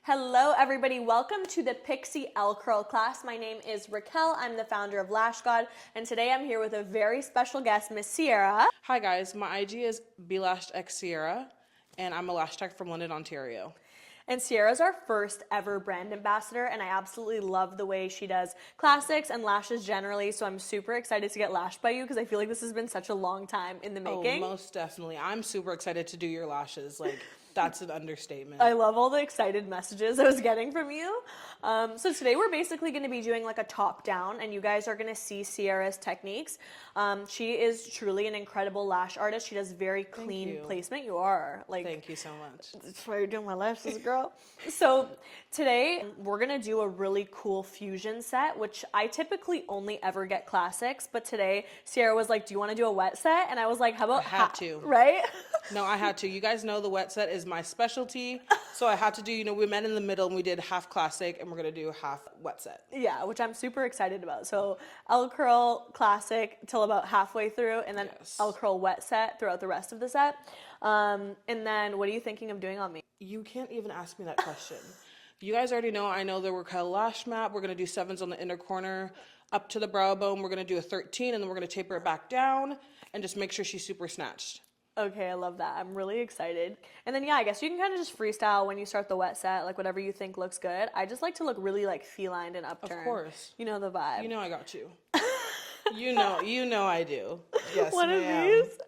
Hello everybody, welcome to the Pixie L Curl Class. My name is Raquel, I'm the founder of LASHGOD, and today I'm here with a very special guest, Miss Sierra. Hi guys, my IG is @Sierra, and I'm a lash tech from London, Ontario. And Sierra's our first ever brand ambassador, and I absolutely love the way she does classics and lashes generally, so I'm super excited to get lashed by you because I feel like this has been such a long time in the making. Oh, most definitely. I'm super excited to do your lashes. Like, that's an understatement. I love all the excited messages I was getting from you. So today we're basically going to be doing like a top down, and you guys are going to see Sierra's techniques. She is truly an incredible lash artist. She does very clean placement. You are. Thank you so much. That's why you're doing my lashes, girl. So today we're going to do a really cool fusion set, which I typically only ever get classics, but today Sierra was like, do you want to do a wet set? And I was like, how about I had to. Right? No, I had to. You guys know the wet set is my specialty, so I had to do, we met in the middle and we did half classic and we're going to do half wet set. Yeah, which I'm super excited about. So L Curl Classic till about halfway through, and then L Curl Wet Set throughout the rest of the set. And then what are you thinking of doing on me? You can't even ask me that question. You guys already know, I know the Raquel lash map. We're going to do 7s on the inner corner up to the brow bone. We're going to do a 13 and then we're going to taper it back down and just make sure she's super snatched. Okay, I love that. I'm really excited. And then, yeah, I guess you can kind of just freestyle when you start the wet set, like whatever you think looks good. I just like to look really like feline and upturned. Of course. You know the vibe. You know I got you. You know I do. Yes, One of these?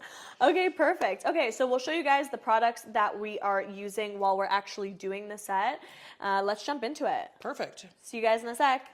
Okay, perfect. Okay, so we'll show you guys the products that we are using while we're actually doing the set. Let's jump into it. Perfect. See you guys in a sec.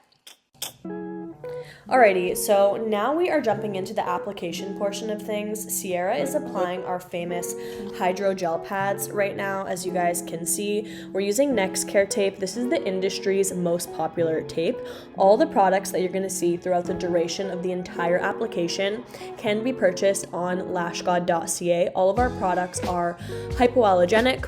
Alrighty, so now we are jumping into the application portion of things. Sierra is applying our famous hydro gel pads right now, as you guys can see. We're using Nexcare tape. This is the industry's most popular tape. All the products that you're going to see throughout the duration of the entire application can be purchased on LASHGOD.ca. All of our products are hypoallergenic,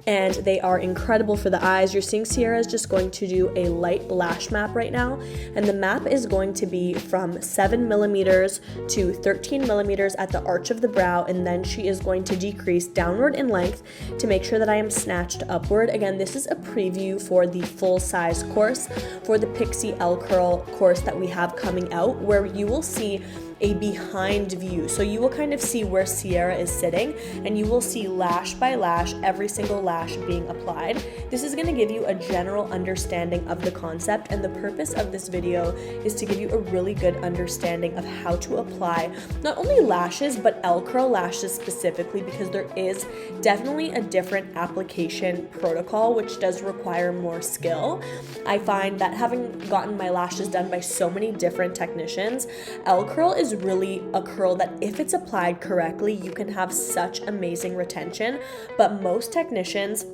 and they are incredible for the eyes. You're seeing Sierra is just going to do a light lash map right now, and the map is going to be from 7 millimeters to 13 millimeters at the arch of the brow, and then she is going to decrease downward in length to make sure that I am snatched upward. Again, this is a preview for the full size course, for the Pixie L Curl course that we have coming out, where you will see a behind view. So you will kind of see where Sierra is sitting, and you will see lash by lash, every single lash being applied. This is going to give you a general understanding of the concept, and the purpose of this video is to give you a really good understanding of how to apply not only lashes, but L Curl lashes specifically, because there is definitely a different application protocol, which does require more skill. I find that having gotten my lashes done by so many different technicians, L Curl is really a curl that if it's applied correctly, you can have such amazing retention, but most technicians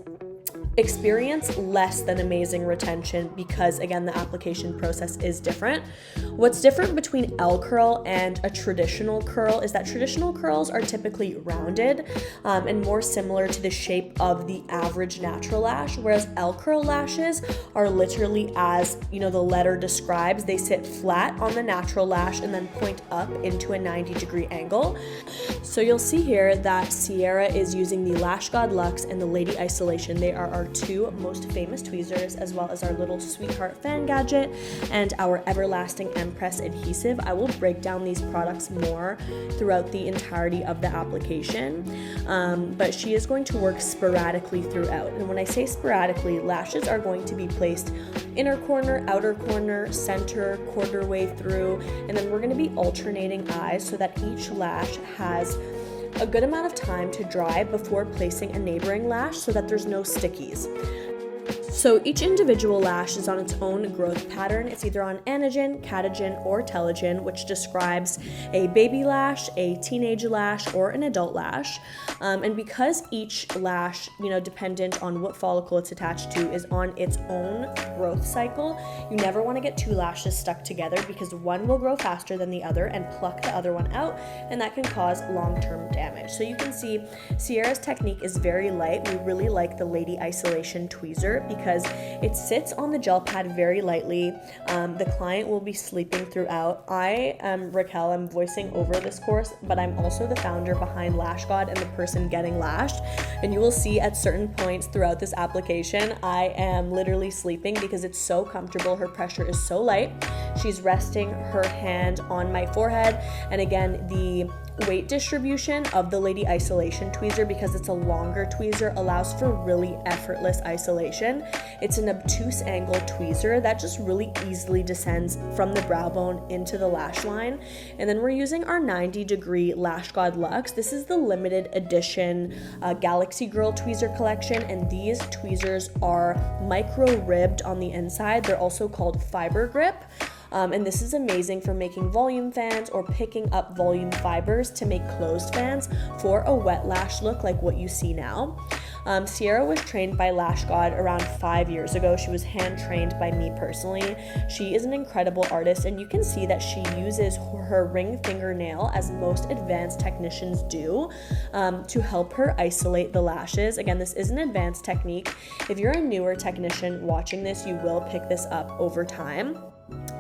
experience less than amazing retention because, again, the application process is different. What's different between L Curl and a traditional curl is that traditional curls are typically rounded and more similar to the shape of the average natural lash, whereas L Curl lashes are literally, as the letter describes, they sit flat on the natural lash and then point up into a 90-degree angle. So you'll see here that Sierra is using the LASHGOD Lux and the Lady Isolation. They are our two most famous tweezers, as well as our little sweetheart fan gadget and our everlasting empress adhesive. I will break down these products more throughout the entirety of the application, but she is going to work sporadically throughout. And when I say sporadically, lashes are going to be placed inner corner, outer corner, center, quarter way through, and then we're going to be alternating eyes so that each lash has a good amount of time to dry before placing a neighboring lash so that there's no stickies. So each individual lash is on its own growth pattern. It's either on anagen, catagen, or telogen, which describes a baby lash, a teenage lash, or an adult lash. And because each lash, dependent on what follicle it's attached to, is on its own growth cycle, you never want to get two lashes stuck together because one will grow faster than the other and pluck the other one out, and that can cause long-term damage. So you can see Sierra's technique is very light. We really like the Lady Isolation tweezer because it sits on the gel pad very lightly. The client will be sleeping throughout. I am Raquel, I'm voicing over this course, but I'm also the founder behind LASHGOD and the person getting lashed. And you will see at certain points throughout this application, I am literally sleeping because it's so comfortable. Her pressure is so light. She's resting her hand on my forehead. And again, the weight distribution of the Lady Isolation tweezer, because it's a longer tweezer, allows for really effortless isolation. It's an obtuse angle tweezer that just really easily descends from the brow bone into the lash line. And then we're using our 90-degree LASHGOD Lux. This is the limited edition Galaxy Girl tweezer collection, and these tweezers are micro-ribbed on the inside. They're also called fiber grip. And this is amazing for making volume fans or picking up volume fibers to make closed fans for a wet lash look like what you see now. Sierra was trained by LASHGOD around 5 years ago. She was hand trained by me personally. She is an incredible artist, and you can see that she uses her ring fingernail, as most advanced technicians do, to help her isolate the lashes. Again, this is an advanced technique. If you're a newer technician watching this, you will pick this up over time.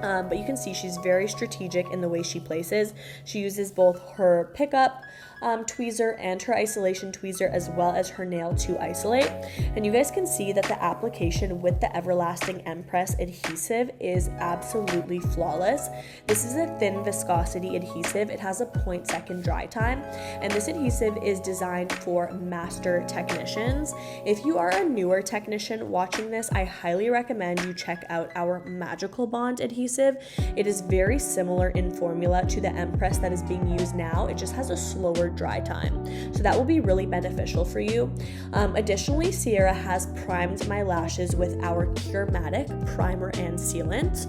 But you can see she's very strategic in the way she places. She uses both her pickup tweezer and her isolation tweezer, as well as her nail to isolate. And you guys can see that the application with the Everlasting Empress adhesive is absolutely flawless. This is a thin viscosity adhesive. It has a 0.2 dry time, and this adhesive is designed for master technicians. If you are a newer technician watching this, I highly recommend you check out our Magical Bond adhesive. It is very similar in formula to the Empress that is being used now. It just has a slower dry time, so that will be really beneficial for you. Additionally, Sierra has primed my lashes with our Curematic primer and sealant.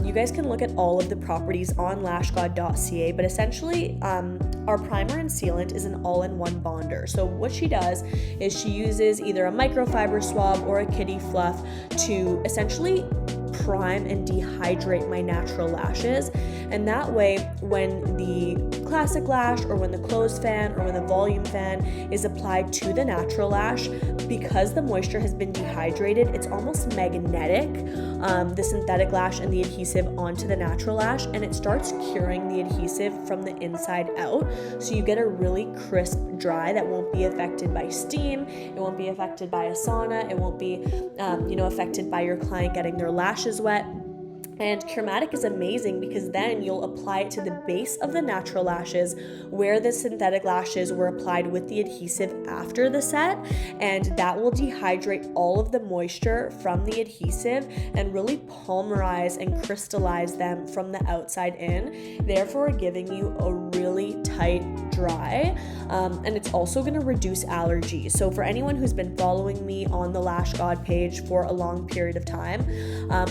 You guys can look at all of the properties on lashgod.ca, but essentially our primer and sealant is an all-in-one bonder. So what she does is she uses either a microfiber swab or a kitty fluff to essentially prime and dehydrate my natural lashes, and that way when the classic lash or when the closed fan or when the volume fan is applied to the natural lash, because the moisture has been dehydrated, it's almost magnetic, the synthetic lash and the adhesive onto the natural lash, and it starts curing the adhesive from the inside out, so you get a really crisp dry that won't be affected by steam, it won't be affected by a sauna, it won't be affected by your client getting their lashes wet. And Curematic is amazing because then you'll apply it to the base of the natural lashes where the synthetic lashes were applied with the adhesive after the set, and that will dehydrate all of the moisture from the adhesive and really polymerize and crystallize them from the outside in, therefore giving you a really tight dry. And it's also going to reduce allergies. So for anyone who's been following me on the LASHGOD page for a long period of time,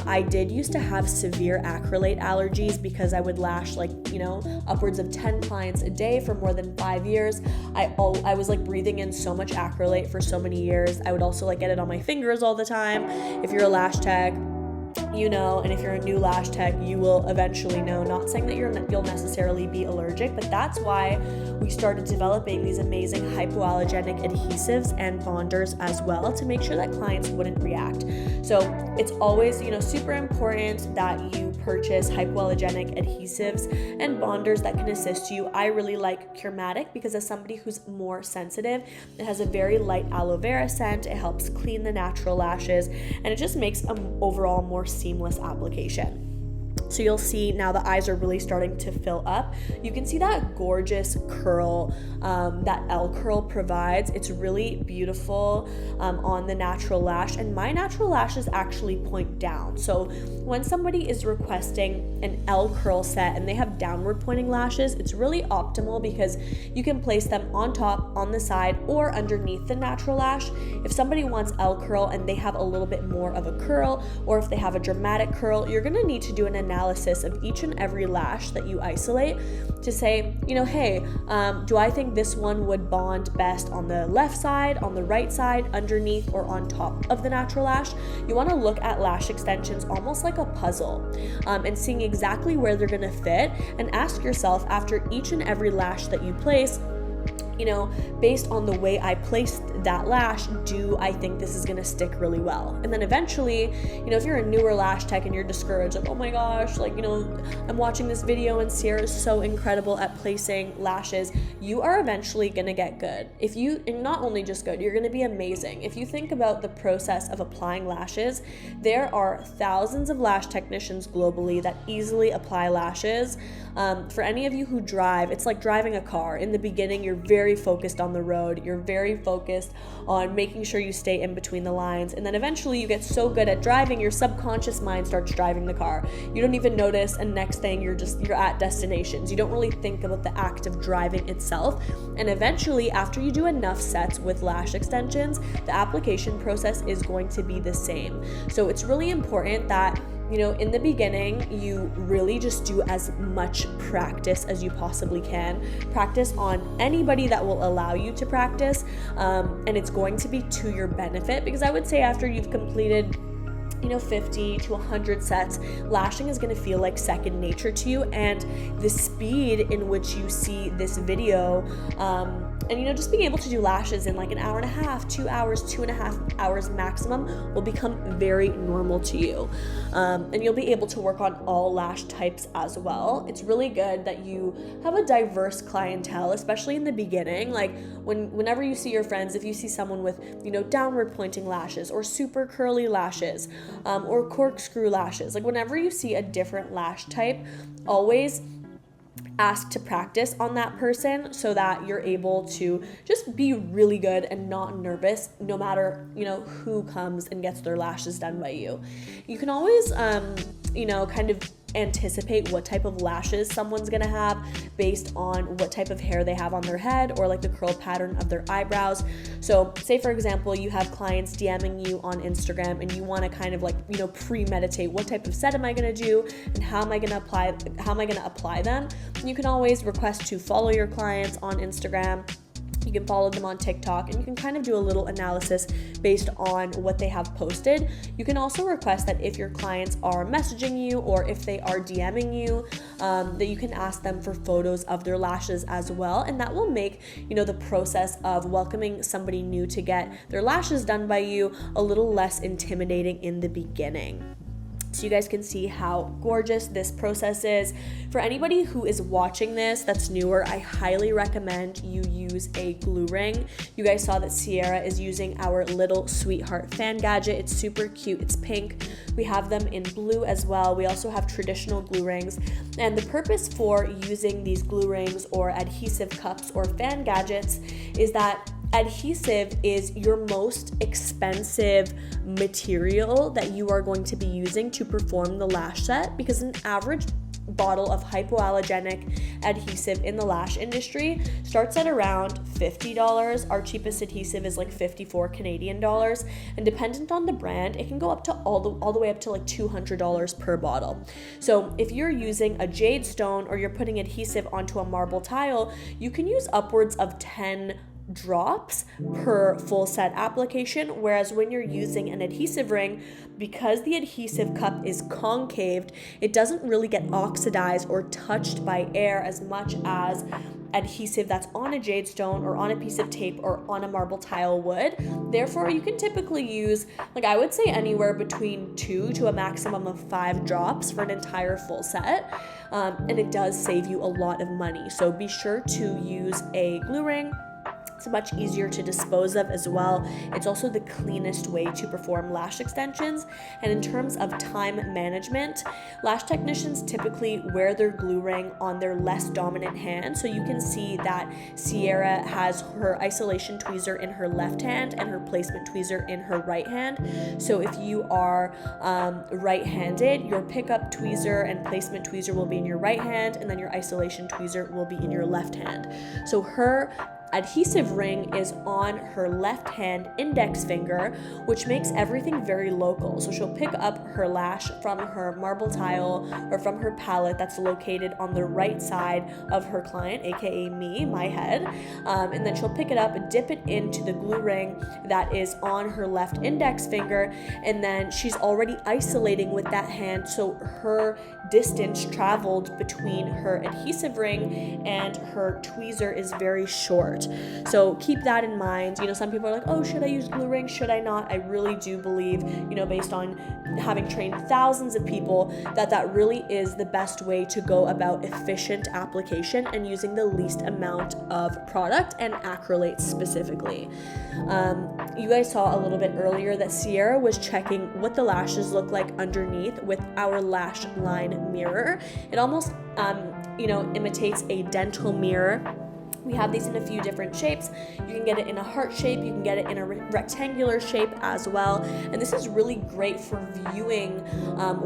I did used to have severe acrylate allergies because I would lash upwards of 10 clients a day for more than 5 years. I was breathing in so much acrylate for so many years. I would also get it on my fingers all the time. If you're a lash tech, you know, and if you're a new lash tech, you will eventually know. Not saying that you'll necessarily be allergic, but that's why we started developing these amazing hypoallergenic adhesives and bonders as well, to make sure that clients wouldn't react. So it's always, super important that you purchase hypoallergenic adhesives and bonders that can assist you. I really like Curematic because as somebody who's more sensitive, it has a very light aloe vera scent, it helps clean the natural lashes, and it just makes an overall more seamless application. So you'll see now the eyes are really starting to fill up. You can see that gorgeous curl that L Curl provides. It's really beautiful on the natural lash, and my natural lashes actually point down. So when somebody is requesting an L Curl set and they have downward pointing lashes, it's really optimal because you can place them on top, on the side, or underneath the natural lash. If somebody wants L Curl and they have a little bit more of a curl, or if they have a dramatic curl, you're gonna need to do an analysis of each and every lash that you isolate to say, hey, do I think this one would bond best on the left side, on the right side, underneath, or on top of the natural lash? You want to look at lash extensions almost like a puzzle, and seeing exactly where they're going to fit, and ask yourself after each and every lash that you place, based on the way I placed that lash, do I think this is gonna stick really well? And then eventually, if you're a newer lash tech and you're discouraged, like, oh my gosh, like, I'm watching this video and Sierra is so incredible at placing lashes, you are eventually gonna get good. And not only just good, you're gonna be amazing. If you think about the process of applying lashes, there are thousands of lash technicians globally that easily apply lashes. For any of you who drive, it's like driving a car. In the beginning, you're very focused on the road. You're very focused on making sure you stay in between the lines. And then eventually you get so good at driving, your subconscious mind starts driving the car. You don't even notice, and next thing you're at destinations. You don't really think about the act of driving itself. And eventually, after you do enough sets with lash extensions, the application process is going to be the same. So it's really important that in the beginning, you really just do as much practice as you possibly can. Practice on anybody that will allow you to practice, and it's going to be to your benefit, because I would say after you've completed 50 to 100 sets, lashing is going to feel like second nature to you, and the speed in which you see this video, and just being able to do lashes in like an hour and a half, 2 hours, 2.5 hours maximum will become very normal to you, and you'll be able to work on all lash types as well. It's really good that you have a diverse clientele, especially in the beginning. Like whenever you see your friends, if you see someone with downward pointing lashes or super curly lashes, or corkscrew lashes, like whenever you see a different lash type, always ask to practice on that person so that you're able to just be really good and not nervous no matter who comes and gets their lashes done by you. You can always kind of anticipate what type of lashes someone's gonna have based on what type of hair they have on their head or like the curl pattern of their eyebrows. So say for example, you have clients DMing you on Instagram and you want to kind of like premeditate what type of set am I gonna do and how am I gonna apply them. You can always request to follow your clients on Instagram. You can follow them on TikTok, and you can kind of do a little analysis based on what they have posted. You can also request that if your clients are messaging you or if they are DMing you, that you can ask them for photos of their lashes as well, and that will make the process of welcoming somebody new to get their lashes done by you a little less intimidating in the beginning. So you guys can see how gorgeous this process is. For anybody who is watching this that's newer, I highly recommend you use a glue ring. You guys saw that Sierra is using our little sweetheart fan gadget. It's super cute, it's pink. We have them in blue as well. We also have traditional glue rings. And the purpose for using these glue rings or adhesive cups or fan gadgets is that adhesive is your most expensive material that you are going to be using to perform the lash set, because an average bottle of hypoallergenic adhesive in the lash industry starts at around $50. Our cheapest adhesive is like 54 Canadian dollars, and dependent on the brand, it can go up to all the way up to like $200 per bottle. So if you're using a jade stone or you're putting adhesive onto a marble tile, you can use upwards of 10 drops per full set application, whereas when you're using an adhesive ring, because the adhesive cup is concaved, it doesn't really get oxidized or touched by air as much as adhesive that's on a jade stone or on a piece of tape or on a marble tile would. Therefore, you can typically use, like I would say, anywhere between 2 to a maximum of 5 drops for an entire full set, and it does save you a lot of money. So be sure to use a glue ring. It's much easier to dispose of as well. It's also the cleanest way to perform lash extensions. And in terms of time management, lash technicians typically wear their glue ring on their less dominant hand. So you can see that Sierra has her isolation tweezer in her left hand and her placement tweezer in her right hand. So if you are right-handed, your pickup tweezer and placement tweezer will be in your right hand, and then your isolation tweezer will be in your left hand. So her adhesive ring is on her left hand index finger, which makes everything very local. So she'll pick up her lash from her marble tile or from her palette that's located on the right side of her client, aka me, my head, and then she'll pick it up and dip it into the glue ring that is on her left index finger, and then she's already isolating with that hand, so her distance traveled between her adhesive ring and her tweezer is very short. amount. So keep that in mind. You know, some people are like, oh, should I use glue rings? Should I not? I really do believe, you know, based on having trained thousands of people, that really is the best way to go about efficient application and using the least amount of product and acrylates specifically. You guys saw a little bit earlier that Sierra was checking what the lashes look like underneath with our LASHLINE mirror. It almost, you know, imitates a dental mirror. We have these in a few different shapes. You can get it in a heart shape, you can get it in a rectangular shape as well. And this is really great for viewing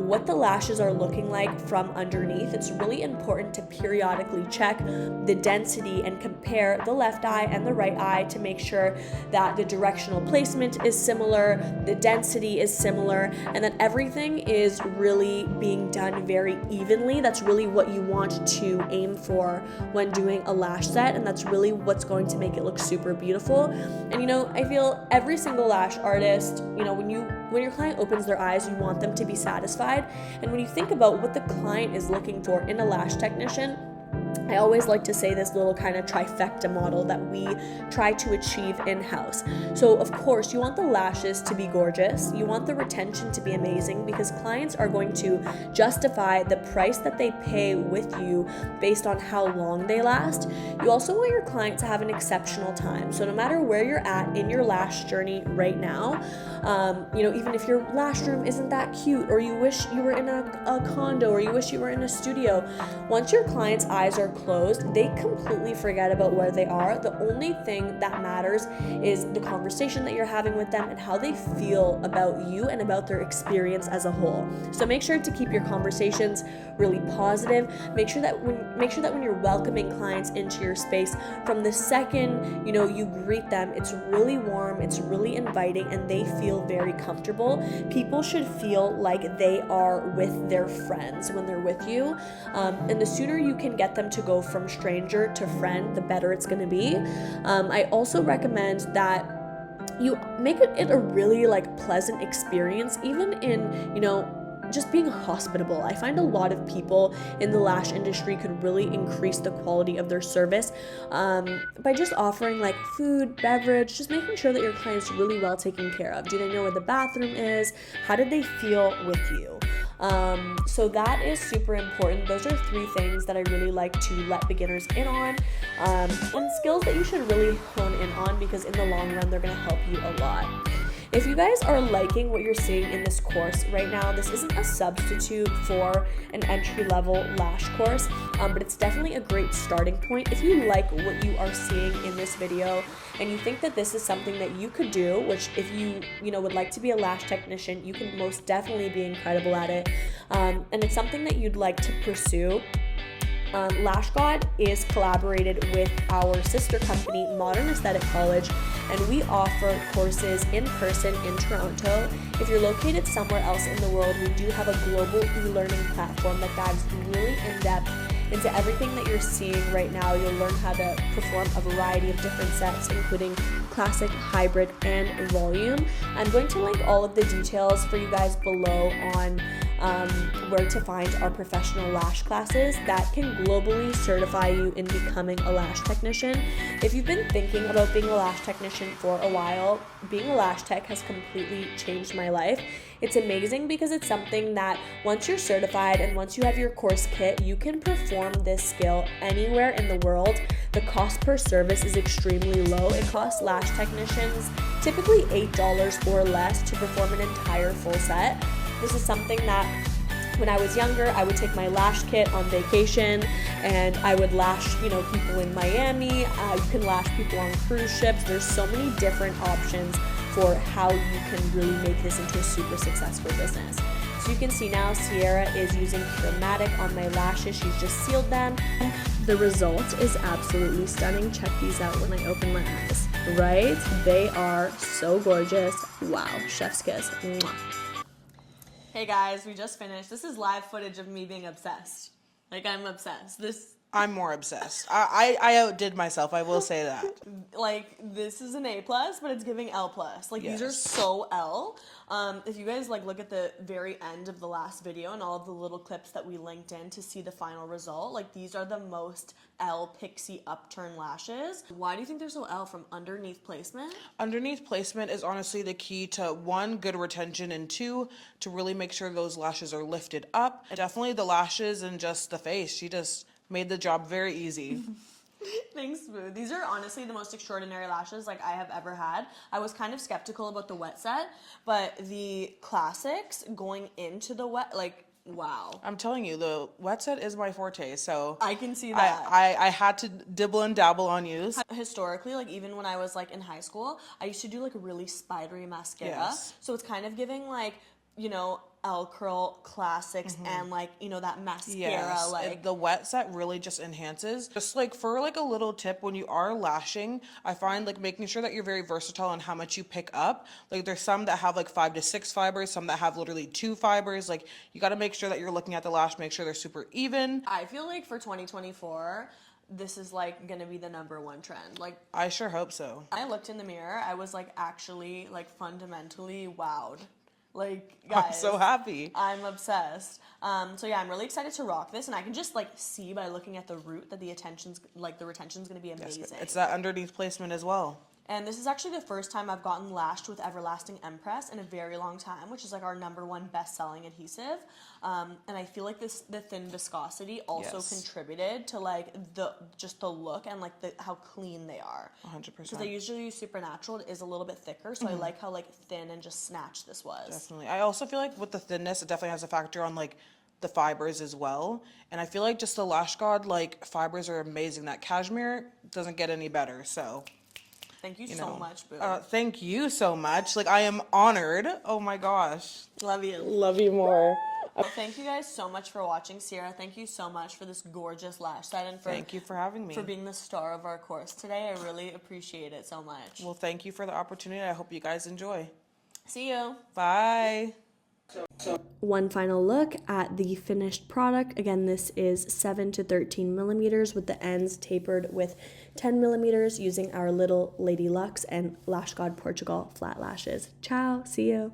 what the lashes are looking like from underneath. It's really important to periodically check the density and compare the left eye and the right eye to make sure that the directional placement is similar, the density is similar, and that everything is really being done very evenly. That's really what you want to aim for when doing a lash set, and that's really what's going to make it look super beautiful. And you know, I feel every single lash artist, you know, when your client opens their eyes, you want them to be satisfied. And when you think about what the client is looking for in a lash technician, I always like to say this little kind of trifecta model that we try to achieve in-house. So of course, you want the lashes to be gorgeous. You want the retention to be amazing because clients are going to justify the price that they pay with you based on how long they last. You also want your client to have an exceptional time. So no matter where you're at in your lash journey right now, you know, even if your lash room isn't that cute, or you wish you were in a condo, or you wish you were in a studio, once your client's eyes are closed, they completely forget about where they are. The only thing that matters is the conversation that you're having with them and how they feel about you and about their experience as a whole. So make sure to keep your conversations really positive. Make sure that when you're welcoming clients into your space, from the second, you know, you greet them, it's really warm, it's really inviting, and they feel very comfortable. People should feel like they are with their friends when they're with you. And the sooner you can get them to go from stranger to friend, the better it's going to be. I also recommend that you make it a really like pleasant experience, even in, you know, just being hospitable. I find a lot of people in the lash industry could really increase the quality of their service by just offering like food, beverage, just making sure that your client's really well taken care of. Do they know where the bathroom is? How did they feel with you? So that is super important. Those are 3 things that I really like to let beginners in on, and skills that you should really hone in on because in the long run, they're going to help you a lot. If you guys are liking what you're seeing in this course right now, this isn't a substitute for an entry-level lash course, but it's definitely a great starting point. If you like what you are seeing in this video and you think that this is something that you could do, which if you would like to be a lash technician, you can most definitely be incredible at it, and it's something that you'd like to pursue, LASHGOD is collaborated with our sister company, Modern Aesthetic College, and we offer courses in person in Toronto. If you're located somewhere else in the world, we do have a global e-learning platform that dives really in-depth into everything that you're seeing right now. You'll learn how to perform a variety of different sets, including classic, hybrid, and volume. I'm going to link all of the details for you guys below on where to find our professional lash classes that can globally certify you in becoming a lash technician. If you've been thinking about being a lash technician for a while, being a lash tech has completely changed my life. It's amazing because it's something that once you're certified and once you have your course kit, you can perform this skill anywhere in the world. The cost per service is extremely low. It costs lash technicians typically $8 or less to perform an entire full set. This is something that when I was younger, I would take my lash kit on vacation and I would lash, people in Miami. You can lash people on cruise ships. There's so many different options for how you can really make this into a super successful business. So you can see now Sierra is using Curematic on my lashes. She's just sealed them. The result is absolutely stunning. Check these out when I open my eyes. Right? They are so gorgeous. Wow. Chef's kiss. Mwah. Hey guys, we just finished. This is live footage of me being obsessed. Like, I'm obsessed. I'm more obsessed. I outdid myself, I will say that. Like, this is an A+, but it's giving L+. Like, these are Yes. so L. If you guys, like, look at the very end of the last video and all of the little clips that we linked in to see the final result, like, these are the most L Pixie upturn lashes. Why do you think they're so L? From underneath placement? Underneath placement is honestly the key to, one, good retention, and two, to really make sure those lashes are lifted up. And definitely the lashes and just the face. She just made the job very easy. Thanks, Boo. These are honestly the most extraordinary lashes like I have ever had. I was kind of skeptical about the wet set, but the classics going into the wet, like, wow. I'm telling you, the wet set is my forte, so I can see that. I had to dibble and dabble on use. Historically, like even when I was like in high school, I used to do like a really spidery mascara. Yes. So it's kind of giving like, you know, L Curl Classics and like, you know, that mascara. Yes, like the wet set really just enhances. Just like for like a little tip, when you are lashing, I find like making sure that you're very versatile on how much you pick up. Like there's some that have like 5 to 6 fibers, some that have literally 2 fibers. Like you got to make sure that you're looking at the lash, make sure they're super even. I feel like for 2024, this is like gonna be the #1 trend. Like I sure hope so. I looked in the mirror, I was like actually like fundamentally wowed. Like, guys, I'm so happy. I'm obsessed. So yeah, I'm really excited to rock this, and I can just like see by looking at the root that the retention's gonna be amazing. Yes, it's that underneath placement as well. And this is actually the first time I've gotten lashed with Everlasting Empress in a very long time, which is like our #1 best-selling adhesive. And I feel like the thin viscosity also contributed to like the look and like how clean they are. 100%. Because I usually use Supernatural, it is a little bit thicker, so I like how like thin and just snatched this was. Definitely. I also feel like with the thinness, it definitely has a factor on like the fibers as well. And I feel like just the LASHGOD like fibers are amazing. That cashmere doesn't get any better. So thank you so much, Boo. thank you so much. Like I am honored. Oh my gosh. Love you. Love you more. Well, thank you guys so much for watching. Sierra, thank you so much for this gorgeous lash set and Thank you for having me. for being the star of our course today. I really appreciate it so much. Well, thank you for the opportunity. I hope you guys enjoy. See you. Bye. One final look at the finished product. Again, this is 7 to 13 millimeters with the ends tapered with 10 millimeters using our Lil Lady Lux and LASHGOD Portugal flat lashes. Ciao. See you.